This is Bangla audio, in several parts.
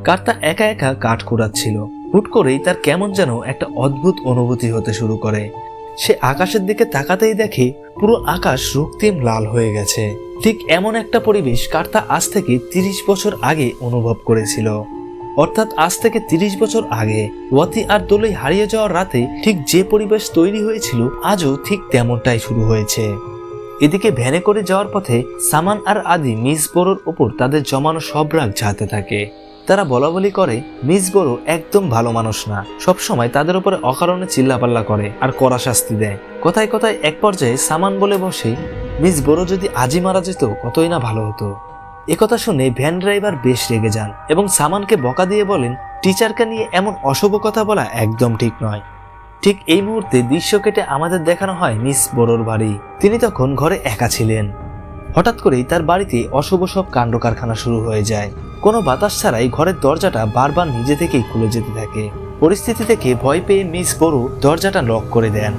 কার্তা একা একা কাঠ কুড়াচ্ছিল। হুট করেই তার কেমন যেন একটা অদ্ভুত অনুভূতি হতে শুরু করে। সে আকাশের দিকে তাকাতেই দেখে পুরো আকাশ রক্তিম লাল হয়ে গেছে। ঠিক এমন একটা পরিবেশ কার্তা আজ থেকে 30 বছর আগে অনুভব করেছিল। অর্থাৎ আজ থেকে 30 বছর আগে ওয়াতি আর দোলই হারিয়ে যাওয়ার রাতে ঠিক যে পরিবেশ তৈরি হয়েছিল আজও ঠিক তেমনটাই শুরু হয়েছে। এদিকে ভ্যানে করে যাওয়ার পথে সামান আর আদি মিস বোরোর ওপর তাদের জমানো সব রাগ ঝাড়তে থাকে। তারা বলাবলি করে মিস বোরো একদম ভালো মানুষ না, সবসময় তাদের উপরে অকারণে চিল্লাপাল্লা করে আর কড়া শাস্তি দেয়। কথায় কথায় এক পর্যায়ে সামান বলে বসে, মিস বোরো যদি আজই মারা যেত কতই না ভালো হতো। একথা শুনে ভ্যান ড্রাইভার বেশ রেগে যান এবং সামানকে বকা দিয়ে বলেন, টিচারকে নিয়ে এমন অশুভ কথা বলা একদম ঠিক নয়। ঠিক এই মুহূর্তে দৃশ্য কেটে আমাদের দেখানো হয় মিস বোরোর বাড়ি। তিনি তখন ঘরে একা ছিলেন। হঠাৎ করেই তার বাড়িতে অশুভ সব কাণ্ড কারখানা শুরু হয়ে যায়। কোনো বাতাস ছাড়াই ঘরের দরজাটা বারবার নিজে থেকেই খুলে যেতে থাকে। পরিস্থিতি থেকে ভয় পেয়ে মিস বোরো দরজাটা লক করে দেন।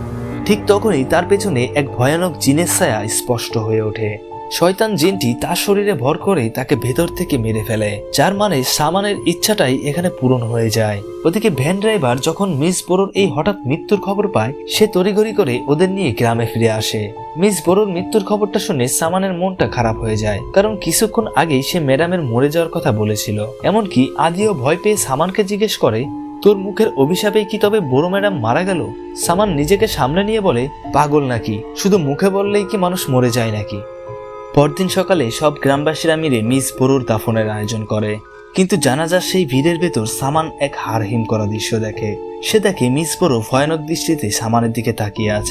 ঠিক তখনই তার পেছনে এক ভয়ানক জিনের ছায়া স্পষ্ট হয়ে ওঠে। শয়তান জিনটি তার শরীরে ভর করে তাকে ভেতর থেকে মেরে ফেলে, যার মানে সামানের ইচ্ছাটাই এখানে পূরণ হয়ে যায়। ওদিকে ভ্যান ড্রাইভার যখন মিস বোরোর এই হঠাৎ মৃত্যুর খবর পায়, সে তড়িঘড়ি করে ওদের নিয়ে গ্রামে ফিরে আসে। মিস বোরোর মৃত্যুর খবরটা শুনে সামানের মনটা খারাপ হয়ে যায়, কারণ কিছুক্ষণ আগেই সে ম্যাডামের মরে যাওয়ার কথা বলেছিল। এমনকি আদিও ভয় পেয়ে সামানকে জিজ্ঞেস করে, তোর মুখের অভিশাপেই কি তবে বড় ম্যাডাম মারা গেল? সামান নিজেকে সামনে নিয়ে বলে, পাগল নাকি, শুধু মুখে বললেই কি মানুষ মরে যায় নাকি? পরদিন সকালে সব গ্রামবাসীরা মিলে মিস বোরোর দাফনের আয়োজন করে, কিন্তু জানাজার সেই ভিড়ের ভেতর সামান এক হাড়হিম করা দৃশ্য দেখে। সে দেখে মিস বোরো ভয়ানক দৃষ্টিতে সামানের দিকে তাকিয়ে আছে।